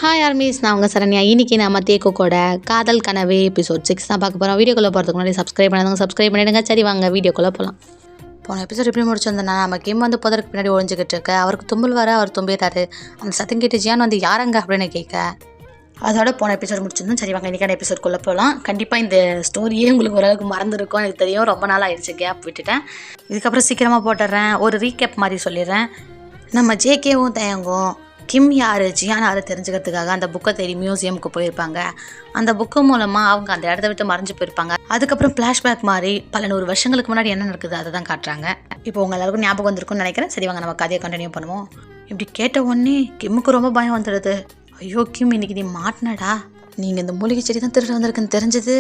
Hi armies, நான் உங்கள் சரண்யா. இன்றைக்கி நம்ம தேக்கோட காதல் கனவு எபிசோட் 6 தான் பார்க்க போகிறோம். வீடியோக்குள்ளே போகிறதுக்கு முன்னாடி சப்ஸ்கிரைப் பண்ணிடுங்க. சரி, வாங்க வீடியோக்குள்ளே போகலாம். போன எபிசோட் எப்படி முடிச்சிருந்தோன்னா, நம்ம கிம் வந்து புதருக்கு பின்னாடி ஒழிஞ்சிக்கிட்டு இருக்க, அவருக்கு தும்பல் வர அவர் தும்பிடுறாரு. அந்த சத்தம் கேட்டு ஜியான் வந்து யாரங்க அப்படின்னு கேட்க, அதோட போன எபிசோட் முடிச்சிருந்தோம். சரி, வாங்க இன்றைக்கான எபிசோட்குள்ளே போகலாம். கண்டிப்பாக இந்த ஸ்டோரியே உங்களுக்கு ஓரளவுக்கு மறந்துருக்கும், எனக்கு தெரியும். ரொம்ப நாள் ஆயிடுச்சு, கேப் விட்டுட்டேன். இதுக்கப்புறம் சீக்கிரமாக போட்டுடுறேன். ஒரு ரீகேப் மாதிரி சொல்லிடுறேன். நம்ம ஜேகேவும் தயங்கும் கிம் யார் ஜியான் யார் தெரிஞ்சுக்கிறதுக்காக அந்த புக்கை தேடி மியூசியமுக்கு போயிருப்பாங்க. அந்த புக்கு மூலமாக அவங்க அந்த இடத்த விட்டு மறைஞ்சு போயிருப்பாங்க. அதுக்கப்புறம் ஃப்ளாஷ்பேக் மாதிரி பல 100 வருஷங்களுக்கு முன்னாடி என்ன நடக்குது அதை தான் காட்டுறாங்க. இப்போ உங்கள் எல்லாருக்கும் ஞாபகம் வந்திருக்கும்னு நினைக்கிறேன். சரி, வாங்க நம்ம கதையை கண்டினியூ பண்ணுவோம். இப்படி கேட்ட உடனே கிம்முக்கு ரொம்ப பயம் வந்துடுது. ஐயோ கிம், இன்னைக்கு நீ மாட்டினடா. நீங்கள் இந்த மூலிகை செடி தான் திருட்டு வந்திருக்குன்னு தெரிஞ்சது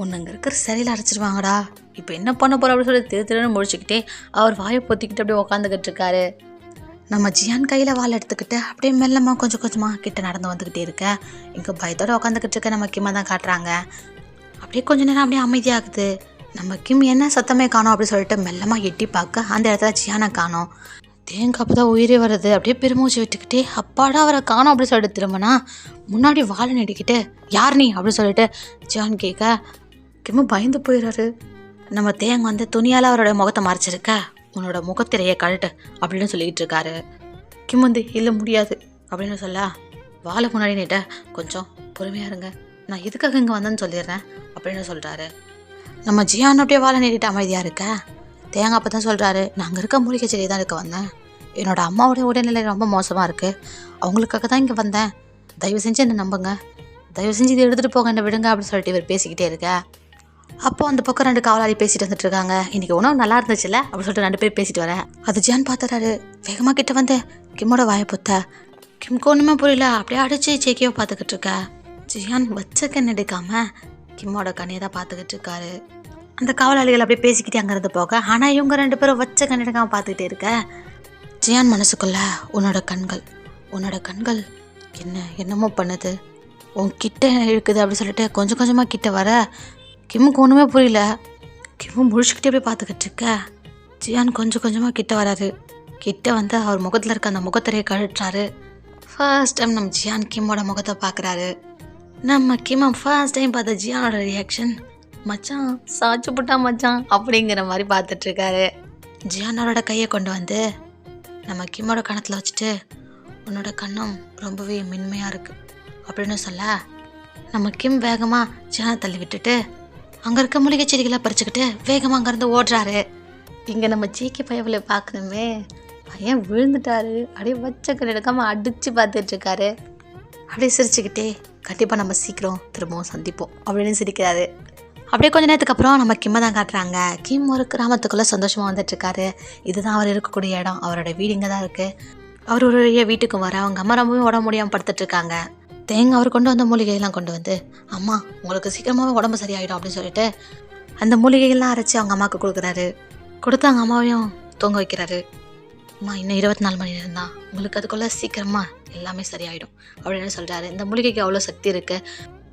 ஒன்று அங்கே இருக்கிற சிறையில் அடைச்சிருவாங்கடா. இப்போ என்ன பண்ண போகிற அப்படின்னு சொல்லி திருன்னு முடிச்சுக்கிட்டே அவர் வாயை பொத்திக்கிட்டு அப்படியே உட்காந்துக்கிட்டு இருக்காரு. நம்ம ஜியான் கையில் வால் எடுத்துக்கிட்டு அப்படியே மெல்லமாக கொஞ்சம் கொஞ்சமாக கிட்ட நடந்து வந்துக்கிட்டே இருக்க. இங்கே பயத்தோடு உட்காந்துக்கிட்டு இருக்க நம்ம கிம்மை தான் காட்டுறாங்க. அப்படியே கொஞ்ச நேரம் அப்படியே அமைதியாகுது. நம்ம கிம் என்ன சத்தமே காணோம் அப்படின்னு சொல்லிட்டு மெல்லமாக எட்டி பார்க்க அந்த இடத்துல ஜியானை காணோம். தேங்க அப்போ தான் உயிரே வருது. அப்படியே பெருமூச்சு விட்டுக்கிட்டே அப்பாடா அவரை காணோம் அப்படின்னு சொல்லிட்டு திரும்பினா முன்னாடி வாழை நடிக்கிட்டு யார் நீ அப்படின்னு சொல்லிட்டு ஜியான் கேட்க கிம்மு பயந்து போயிடுறாரு. நம்ம தேங்க வந்து துணியால் அவரோட முகத்தை மறைச்சிருக்க, உன்னோட முகத்திரையை கழட்டு அப்படின்னு சொல்லிக்கிட்டு இருக்காரு. கிம் வந்து இல்லை முடியாது அப்படின்னு சொல்ல, வாழை முன்னாடி நீட்ட கொஞ்சம் பொறுமையாக இருங்க, நான் எதுக்காக இங்கே வந்தேன்னு சொல்லிடுறேன் அப்படின்னு சொல்கிறாரு. நம்ம ஜியான் அப்படியே வாழை நீட்டிட்டு அமைதியாக இருக்க. தேங்காய் அப்போ தான் சொல்கிறாரு, நான் அங்கே இருக்க மூலிகை செடியை தான் இருக்க வந்தேன். என்னோட அம்மாவுடைய உடல்நிலை ரொம்ப மோசமாக இருக்குது, அவங்களுக்காக தான் இங்கே வந்தேன். தயவு செஞ்சு என்னை நம்புங்க, தயவு செஞ்சு இதை எடுத்துகிட்டு போங்க, என்ன விடுங்க அப்படின்னு சொல்லிட்டு இவர் பேசிக்கிட்டே இருக்க. அப்போது அந்த பக்கம் 2 காவலாளி பேசிட்டு வந்துட்டு இருக்காங்க. இன்றைக்கி உணவு நல்லா இருந்துச்சுல்ல அப்படின்னு சொல்லிட்டு 2 பேர் பேசிட்டு வரேன். அது ஜியான் பார்த்துறாரு. வேகமாக கிட்ட வந்து கிம்மோட வாயை பொத்த. கிம்க்கு ஒன்றுமே புரியல. அப்படியே அடிச்சு ஜேகேவை பார்த்துக்கிட்டு இருக்க. ஜியான் வச்ச கண் எடுக்காமல் கிம்மோட கண்ணையை தான் பார்த்துக்கிட்டு இருக்காரு. அந்த காவலாளிகள் அப்படியே பேசிக்கிட்டே அங்கேருந்து போக, ஆனால் இவங்க 2 பேரும் வச்ச கண் எடுக்காமல் பார்த்துக்கிட்டே இருக்க. ஜியான் மனசுக்குள்ள உன்னோட கண்கள் என்னமோ பண்ணுது, உன் கிட்ட இருக்குது அப்படின்னு சொல்லிட்டு கொஞ்சம் கொஞ்சமாக கிட்ட வர. கிம்முக்கு ஒன்றுமே புரியல. கிம்மு முழிச்சுக்கிட்டே போய் பார்த்துக்கிட்டு இருக்க. ஜியான் கொஞ்சம் கொஞ்சமாக கிட்ட வராரு. கிட்ட வந்து அவர் முகத்தில் இருக்க அந்த முகத்திரையை கழட்டுறாரு. ஃபர்ஸ்ட் டைம் நம்ம ஜியான் கிம்மோட முகத்தை பார்க்குறாரு. நம்ம கிம்ம ஃபர்ஸ்ட் டைம் பார்த்த ஜியானோட ரியாக்ஷன், மச்சான் சாச்சு புட்டா மச்சான் அப்படிங்கிற மாதிரி பார்த்துட்ருக்காரு. ஜியானோட கையை கொண்டு வந்து நம்ம கிம்மோட கணத்தில் வச்சுட்டு, உன்னோட கண்ணும் ரொம்பவே மென்மையாக இருக்குது அப்படின்னு சொல்ல, நம்ம கிம் வேகமாக ஜியானை தள்ளி விட்டுட்டு அங்கே இருக்க மூலிகை செடிகளை பறிச்சுக்கிட்டு வேகமாக அங்கேருந்து ஓடுறாரு. இங்கே நம்ம ஜேகே பயவில் பார்க்கணுமே, பையன் விழுந்துட்டாரு. அப்படியே வச்ச கண் எடுக்காமல் அடித்து பார்த்துட்ருக்காரு. அப்படியே சிரிச்சுக்கிட்டே கண்டிப்பாக நம்ம சீக்கிரம் திரும்பவும் சந்திப்போம் அப்படின்னு சிரிக்கிறாரு. அப்படியே கொஞ்ச நேரத்துக்கு அப்புறம் நம்ம கிம்மை தான் காட்டுறாங்க. கிம் ஒரு கிராமத்துக்குள்ளே சந்தோஷமாக வந்துட்டுருக்காரு. இதுதான் அவர் இருக்கக்கூடிய இடம். அவரோட வீடு இங்கே தான் இருக்குது. அவர் ஒரு வீட்டுக்கு வர அவங்க அம்மா ரொம்பவே உடம்பு முடியாமல் படுத்துட்ருக்காங்க. தேங்க அவர் கொண்டு வந்த மூலிகையெல்லாம் கொண்டு வந்து, அம்மா உங்களுக்கு சீக்கிரமாகவே உடம்பு சரியாயிடும் அப்படின்னு சொல்லிட்டு அந்த மூலிகைகள்லாம் அரைச்சி அவங்க அம்மாவுக்கு கொடுக்குறாரு. கொடுத்து அவங்க அம்மாவையும் தூங்க வைக்கிறாரு. அம்மா இன்னும் 24 மணி நேரம் தான், உங்களுக்கு அதுக்குள்ளே சீக்கிரமாக எல்லாமே சரியாயிடும் அப்படின்னு சொல்கிறாரு. இந்த மூலிகைக்கு அவ்வளோ சக்தி இருக்குது.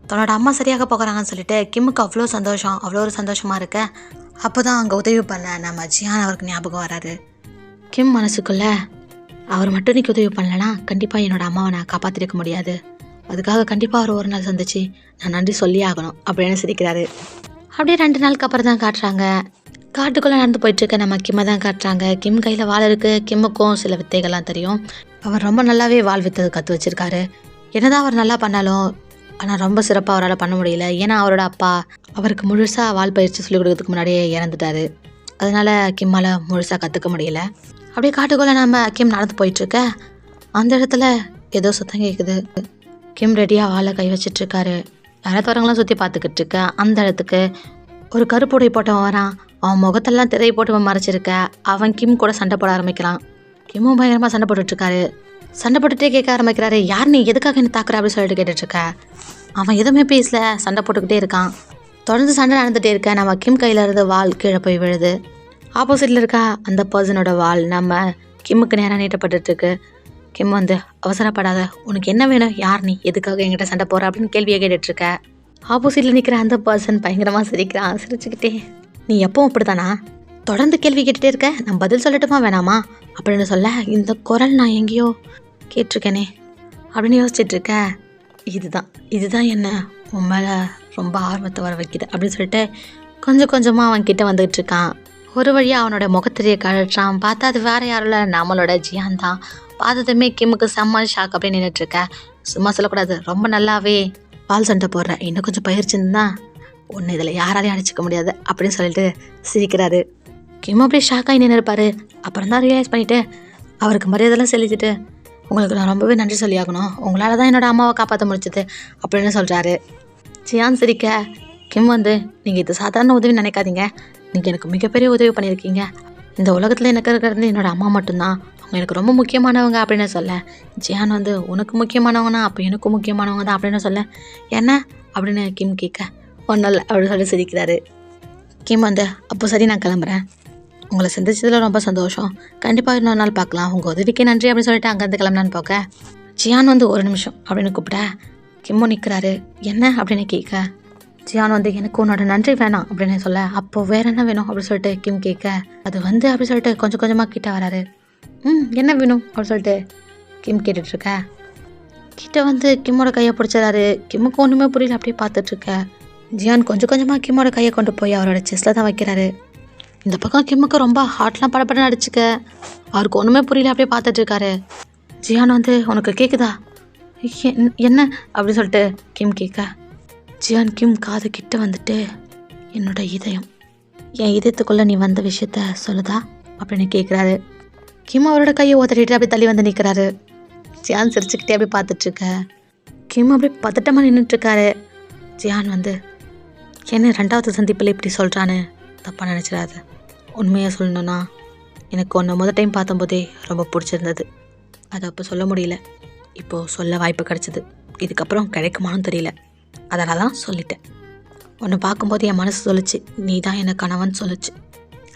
தன்னோட அம்மா சரியாக போகிறாங்கன்னு சொல்லிட்டு கிம்முக்கு அவ்வளோ சந்தோஷம், அவ்வளோ ஒரு சந்தோஷமாக இருக்கு. அப்போ தான் அங்கே உதவி பண்ண நம்ம ஜியான் அவருக்கு ஞாபகம் வராரு. கிம் மனசுக்குள்ளே, அவர் மட்டும் இன்னைக்கு உதவி பண்ணலன்னா கண்டிப்பாக என்னோட அம்மாவை நான் காப்பாற்றிருக்க முடியாது, அதுக்காக கண்டிப்பாக அவர் ஒரு நாள் சந்திச்சு நான் நன்றி சொல்லி ஆகணும் அப்படின்னு சிரிக்கிறாரு. அப்படியே 2 நாளுக்கு அப்புறம் தான் காட்டுறாங்க. காட்டுக்குள்ளே நடந்து போயிட்டுருக்க நம்ம கிம்மை தான் காட்டுறாங்க. கிம் கையில் வாள் இருக்குது. கிம்முக்கும் சில வித்தைகள்லாம் தெரியும். அவர் ரொம்ப நல்லாவே வாள் வித்தை கற்று வச்சுருக்காரு. என்னதான் அவர் நல்லா பண்ணாலும் ஆனால் ரொம்ப சிறப்பாக அவரால் பண்ண முடியல. ஏன்னா அவரோட அப்பா அவருக்கு முழுசாக வாள் பயிற்சி சொல்லிக் கொடுக்கறதுக்கு முன்னாடியே இறந்துட்டாரு. அதனால் கிம்மால் முழுசாக கற்றுக்க முடியல. அப்படியே காட்டுக்குள்ளே நம்ம கிம் நடந்து போயிட்டுருக்க. அந்த இடத்துல ஏதோ சத்தம் கேட்குது. கிம் ரெடியாக வாழை கை வச்சிட்ருக்காரு. யாராவது வரவங்களாம் சுற்றி பார்த்துக்கிட்டு இருக்க. அந்த இடத்துக்கு ஒரு கருப்புடை போட்டவன் வரான். அவன் முகத்தெல்லாம் திரை போட்டு மறைச்சிருக்க. அவன் கிம் கூட சண்டை போட ஆரம்பிக்கிறான். கிம்மும் பயங்கரமாக சண்டை போட்டுட்ருக்காரு. சண்டை போட்டுகிட்டே கேட்க ஆரம்பிக்கிறாரு, யார் நீ, எதுக்காக என்ன தாக்குற அப்படின்னு சொல்லிட்டு கேட்டுட்ருக்க. அவன் எதுவுமே பேசல, சண்டை போட்டுக்கிட்டே இருக்கான். தொடர்ந்து சண்டை நடந்துகிட்டே இருக்க. நம்ம கிம் கையில் இருந்து வாள் கீழே போய் விழுது. ஆப்போசிட்டில் இருக்க அந்த பர்சனோட வாள் நம்ம கிம்முக்கு நேராக நீட்டப்பட்டுருக்கு. கிம் வந்து, அவசரப்படாத, உனக்கு என்ன வேணும், யார் நீ, எதுக்காக என்கிட்ட சண்டை போகிற அப்படின்னு கேள்வியை கேட்டுட்ருக்க. ஆப்போசிட்டில் நிற்கிற அந்த பர்சன் பயங்கரமாக சிரிக்கிறான். சிரிச்சுக்கிட்டே, நீ எப்பவும் அப்படித்தானா, தொடர்ந்து கேள்வி கேட்டுகிட்டே இருக்க, நான் பதில் சொல்லட்டுமா வேணாமா அப்படின்னு சொல்ல, இந்த குரல் நான் எங்கேயோ கேட்டிருக்கேனே அப்படின்னு யோசிச்சுட்ருக்க. இதுதான் என்ன உன் மேலே ரொம்ப ஆர்வத்தை வர வைக்குது அப்படின்னு சொல்லிட்டு கொஞ்சம் கொஞ்சமாக அவன் கிட்ட வந்துகிட்டு இருக்கான். ஒரு வழியாக அவனோட முகத்திரையை கழற்றான். பார்த்தா அது வேறு யாரும் இல்லை, நம்மளோட ஜியான் தான். பார்த்ததுமே கிம்முக்கு செம்ம ஷாக் அப்படின்னு நின்றுட்டுருக்க. சும்மா சொல்லக்கூடாது, ரொம்ப நல்லாவே பால் சண்டை போடுற, இன்னும் கொஞ்சம் பயிற்சிருந்தா ஒன்று இதில் யாராலையும் அடிச்சிக்க முடியாது அப்படின்னு சொல்லிட்டு சிரிக்கிறாரு. கிம் அப்படியே ஷாக்காகி நின்று இருப்பார். அப்புறம் தான் ரியலைஸ் பண்ணிவிட்டு அவருக்கு மரியாதைலாம் செலுத்திட்டு, உங்களுக்கு நான் ரொம்பவே நன்றி சொல்லியாகணும், உங்களால் தான் என்னோடய அம்மாவை காப்பாற்ற முடிச்சது அப்படின்னு சொல்கிறாரு. ஜியான் சிரிக்க, கிம் நீங்கள் இது சாதாரண உதவி நினைக்காதீங்க, நீங்கள் எனக்கு மிகப்பெரிய உதவி பண்ணியிருக்கீங்க, இந்த உலகத்தில் எனக்கு இருக்கிறது என்னோடய அம்மா மட்டும்தான், அவங்க எனக்கு ரொம்ப முக்கியமானவங்க அப்படின்னு சொல்ல. ஜியான் உனக்கு முக்கியமானவங்கன்னா அப்போ எனக்கும் முக்கியமானவங்க தான் அப்படின்னு சொல்ல. என்ன அப்படின்னு கிம் கேட்க, ஒன்றும் இல்லை அப்படின்னு சொல்லி சிரிக்கிறாரு. கிம் அப்போ சரி நான் கிளம்புறேன், உங்களை சந்திச்சதில் ரொம்ப சந்தோஷம், கண்டிப்பாக இன்னொரு நாள் பார்க்கலாம், உங்கள் உதவிக்கே நன்றி அப்படின்னு சொல்லிட்டு அங்கேருந்து கிளம்புனான்னு போக. ஜியான் ஒரு நிமிஷம் அப்படின்னு கூப்பிட கிம்மும் நிற்கிறாரு. என்ன அப்படின்னு கேட்க, ஜியான் எனக்கு உன்னோட நன்றி வேணாம் அப்படின்னு சொல்ல. அப்போது வேறு என்ன வேணும் அப்படின்னு சொல்லிட்டு கிம் கேட்க, அது அப்படி சொல்லிட்டு கொஞ்சம் கொஞ்சமாக கிட்ட வராரு. என்ன வேணும் அப்படின்னு சொல்லிட்டு கிம் கேட்டுட்ருக்க. கிட்ட கிம்மோட கையை பிடிச்சிடாரு. கிம்முக்கு ஒன்றுமே புரியல, அப்படியே பார்த்துட்ருக்க. ஜியான் கொஞ்சம் கொஞ்சமாக கிம்மோட கையை கொண்டு போய் அவரோட செஸ்ட்டில் தான் வைக்கிறாரு. இந்த பக்கம் கிம்முக்கு ரொம்ப ஹார்ட்லாம் படப்படன்னு அடிச்சுக்க. அவருக்கு ஒன்றுமே புரியல, அப்படியே பார்த்துட்ருக்காரு. ஜியான் உனக்கு கேட்குதா என்ன அப்படின்னு சொல்லிட்டு கிம் கேட்க. ஜியான் கிம் காது கிட்ட என்னோட இதயம், என் இதயத்துக்குள்ளே நீ வந்த விஷயத்த சொல்லுதா அப்படின்னு கேட்குறாரு. கிம் அவரோட கையை ஓதறிட்டு அப்படி தள்ளி நிற்கிறாரு. ஜியான் சிரிச்சுக்கிட்டே அப்படி பார்த்துட்ருக்க. கிம் அப்படி பதட்டமாக நின்றுட்டுருக்காரு. ஜியான் என்ன ரெண்டாவது சந்திப்பில் இப்படி சொல்கிறான்னு தப்பாக நினச்சிடாது, உண்மையாக சொல்லணுன்னா எனக்கு ஒன்று முதல் டைம் பார்த்தம்போதே ரொம்ப பிடிச்சிருந்தது, அதை அப்போ சொல்ல முடியல, இப்போது சொல்ல வாய்ப்பு கிடச்சிது, இதுக்கப்புறம் கிடைக்குமான்னு தெரியல, அதனால தான் சொல்லிட்டேன். உன்னை பார்க்கும்போது என் மனசு சொல்லிச்சு, நீ தான் என்னை கணவன் சொல்லிச்சு,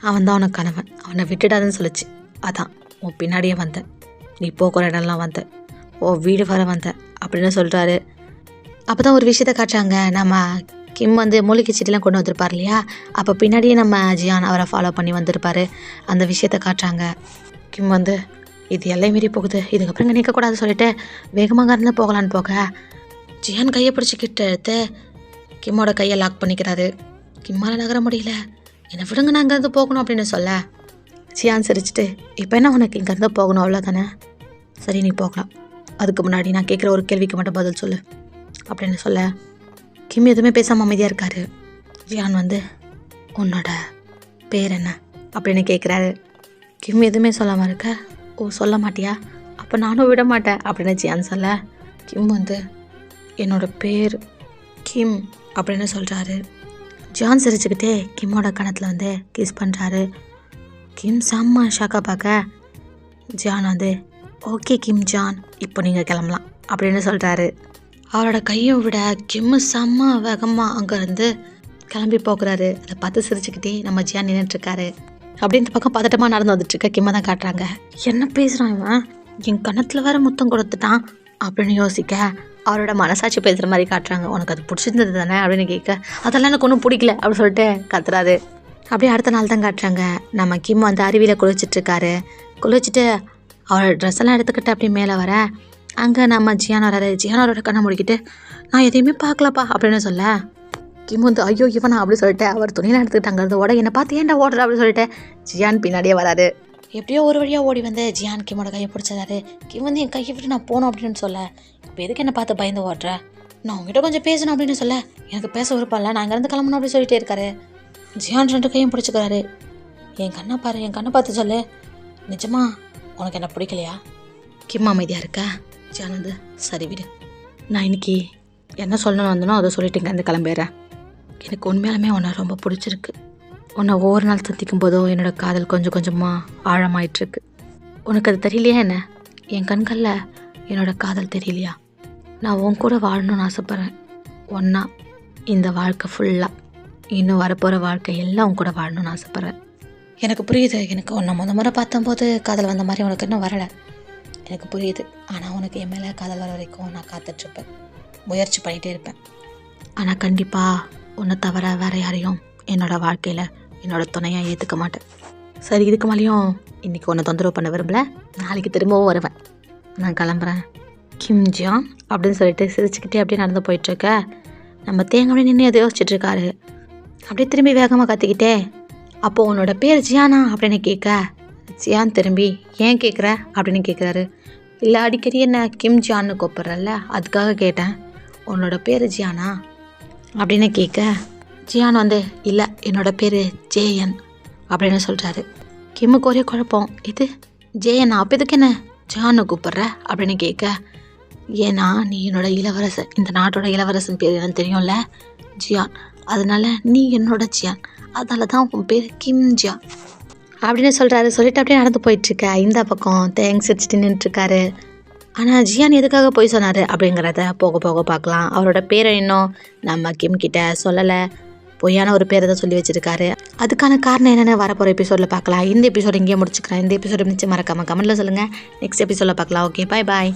அவன் தான் உனக்கு கணவன், அவனை விட்டுடாதுன்னு சொல்லிச்சு, அதான் உன் பின்னாடியே வந்தேன், நீ போகிற இடம்லாம் வந்தேன், ஓ வீடு வர வந்தேன் அப்படின்னு சொல்கிறாரு. அப்போ தான் ஒரு விஷயத்த காட்டுறாங்க. நம்ம கிம் மூலிகை செடிலாம் கொண்டு வந்திருப்பார் இல்லையா, அப்போ பின்னாடியே நம்ம ஜியான் அவரை ஃபாலோ பண்ணி வந்திருப்பார். அந்த விஷயத்த காட்டுறாங்க. கிம் இது எல்லை மீறி போகுது, இதுக்கப்புறம் இங்கே நிற்கக்கூடாது சொல்லிட்டு வேகமாக இருந்து போகலான்னு போக ஜியான் கையை பிடிச்சிக்கிட்டு எடுத்து கிம்மோட கையை லாக் பண்ணிக்கிறாரு. கிம்மால் நகர முடியல, என்னை விடுங்க நான் இங்கேருந்து போகணும் அப்படின்னு சொல்ல. ஜியான் சிரிச்சிட்டு, இப்போ என்ன உனக்கு இங்கேருந்து போகணும் அவ்வளோதானே, சரி நீ போகலாம், அதுக்கு முன்னாடி நான் கேட்குற ஒரு கேள்விக்கு மட்டும் பதில் சொல்லு அப்படின்னு சொல்ல. கிம் எதுவுமே பேசாமல் அமைதியாக இருக்காரு. ஜியான் உன்னோட பேர் என்ன அப்படின்னு கேட்குறாரு. கிம் எதுவுமே சொல்லாமல் இருக்க. ஓ சொல்ல மாட்டியா, அப்போ நானும் விட மாட்டேன் அப்படின்னு ஜியான் சொல்ல. கிம் என்னோட பேர் கிம் அப்படின்னு சொல்கிறாரு. ஜியான் சிரிச்சுக்கிட்டே கிம்மோட கணத்தில் கிஸ் பண்ணுறாரு. கிம் செம்ம ஷாக்காக பார்க்க ஜியான் ஓகே கிம் ஜான், இப்போ நீங்கள் கிளம்பலாம் அப்படின்னு சொல்கிறாரு. அவரோட கையை விட கிம்மு செம்ம வேகமாக அங்கேருந்து கிளம்பி போகிறாரு. அதை பார்த்து சிரிச்சுக்கிட்டே நம்ம ஜியான் நின்றுட்டுருக்காரு. அப்படி இந்த பக்கம் பதட்டமாக நடந்து வந்துட்டுருக்க கிம்மை தான் காட்டுறாங்க. என்ன பேசுகிறான் இவன், என் கணத்தில் வேறு முத்தம் கொடுத்துட்டான் அப்படின்னு யோசிக்க அவரோட மனசாட்சி பேசுகிற மாதிரி காட்டுறாங்க. உனக்கு அது பிடிச்சிருந்தது தானே அப்படின்னு கேட்க, அதெல்லாம் எனக்கு ஒன்றும் பிடிக்கல அப்படின்னு சொல்லிட்டு கத்துறாரு. அப்படியே அடுத்த நாள் தான் காட்டுறாங்க. நம்ம கிம் அருவியில் குளிச்சிட்ருக்காரு. குளிச்சுட்டு அவரோட ட்ரெஸ்ஸெல்லாம் எடுத்துக்கிட்டு அப்படியே மேலே வர அங்கே நம்ம ஜியான் வராரு. ஜியானோட கண்ணை முடிக்கிட்டு, நான் எதையுமே பார்க்கலப்பா அப்படின்னு சொல்ல. கிம் ஐயோ இவனா அப்படின்னு சொல்லிட்டு அவர் துணியெல்லாம் எடுத்துக்கிட்டு அங்கேருந்து ஓட, என்னை பார்த்து ஏன்டா ஓடுற அப்படின்னு சொல்லிட்டு ஜியான் பின்னாடியே வராரு. எப்படியோ ஒரு வழியாக ஓடி ஜியான் கிம்மோட கையை பிடிச்சதாரு. கிம் என் கையை விட்டு நான் போகணும் அப்படின்னு சொல்ல, இப்போ எதுக்கு என்னை பார்த்து பயந்து ஓடுற, நான் உங்ககிட்ட கொஞ்சம் பேசணும் அப்படின்னு சொல்ல, எனக்கு பேச விருப்பம்ல, நான் இங்கேருந்து கிளம்பணும் அப்படின்னு சொல்லிட்டே இருக்காரு. ஜியான் 2 கையும் பிடிச்சிக்கிறாரு. என் கண்ணை பாரு, என் கண்ணை பார்த்து சொல்லு, நிஜமா உனக்கு என்ன பிடிக்கலையா? கிம் அமைதியாக இருக்கா. ஜியான் சரி விடு, நான் இன்னைக்கு என்ன சொல்லணும்னு வந்தனோ அதை சொல்லிட்டு இங்கேருந்து கிளம்பிடுறேன். எனக்கு உண்மையாலுமே உன்னை ரொம்ப பிடிச்சிருக்கு. உன்னை ஒவ்வொரு நாள் சந்திக்கும் போதோ என்னோடய காதல் கொஞ்சம் கொஞ்சமாக ஆழமாயிட்ருக்கு. உனக்கு அது தெரியலையா என்ன? என் கண்களில் என்னோடய காதல் தெரியலையா? நான் உன் கூட வாழணும்னு ஆசைப்பட்றேன். ஒன்றா இந்த வாழ்க்கை ஃபுல்லாக, இன்னும் வரப்போகிற வாழ்க்கை எல்லாம் உன் கூட வாழணும்னு ஆசைப்பட்றேன். எனக்கு புரியுது, எனக்கு உன்னை முறை பார்த்தம்போது காதல் வந்த மாதிரி உனக்கு இன்னும் வரலை, எனக்கு புரியுது. ஆனால் உனக்கு என் மேலே காதல் வர வரைக்கும் நான் காத்துட்ருப்பேன், முயற்சி பண்ணிகிட்டே இருப்பேன். ஆனால் கண்டிப்பாக உன்னை தவிர வேறு யாரையும் என்னோடய வாழ்க்கையில் என்னோடய துணையாக ஏற்றுக்க மாட்டேன். சரி, இதுக்கு மேலேயும் இன்றைக்கி உன்னை தொந்தரவு பண்ண விரும்பலை, நாளைக்கு திரும்பவும் வருவேன். நான் கிளம்புறேன், கிம் ஜியான் அப்படின்னு சொல்லிட்டு சிரிச்சுக்கிட்டே அப்படியே நடந்து போயிட்டுருக்க. நம்ம தேங்காய் நின்று எதை யோசிச்சுட்டு இருக்காரு. அப்படியே திரும்பி வேகமாக கத்திக்கிட்டே, அப்போது உன்னோட பேர் ஜியானா அப்படின்னு கேட்க, ஜியான் திரும்பி ஏன் கேட்குற அப்படின்னு கேட்குறாரு. இல்லை அடிக்கடி என்ன கிம் ஜியான்னு கூப்பிட்றல்ல, அதுக்காக கேட்டேன். உன்னோட பேர் ஜியானா அப்படின்னு கேட்க, ஜியான் இல்லை என்னோட பேர் ஜேஎன் அப்படின்னு சொல்கிறாரு. கிம்முக்கு ஒரே குழப்பம், இது ஜேஎன் அப்போ எதுக்கு என்ன ஜியான்னு கூப்பிட்ற அப்படின்னு கேட்க, ஏன்னா நீ என்னோட இளவரசன், இந்த நாட்டோட இளவரசன் பேர் எனக்கு தெரியும்ல, ஜியான், அதனால நீ என்னோட ஜியான், அதனால தான் உன் பேர் கிம் ஜியான் அப்படின்னு சொல்கிறாரு. சொல்லிட்டு அப்படியே நடந்து போயிட்டுருக்க. இந்த பக்கம் தேங்க்ஸ் வச்சுட்டு நின்றுட்டுருக்காரு. ஆனால் ஜியான் எதுக்காக போய் சொன்னார் அப்படிங்கிறத போக போக பார்க்கலாம். அவரோட பேரை இன்னும் நம்ம கிம் கிட்ட சொல்லலை, பொய்யான ஒரு பேரை தான் சொல்லி வச்சுருக்காரு. அதுக்கான காரணம் என்னென்னு வரப்போகிற எபிசோடில் பார்க்கலாம். இந்த எபிசோடு இங்கேயே முடிச்சுக்கிறேன். இந்த எபிசோடு நிச்சயம் மறக்காமல் கமெண்ட்டில் சொல்லுங்கள். நெக்ஸ்ட் எபிசோடில் பார்க்கலாம். ஓகே, பாய் பாய்.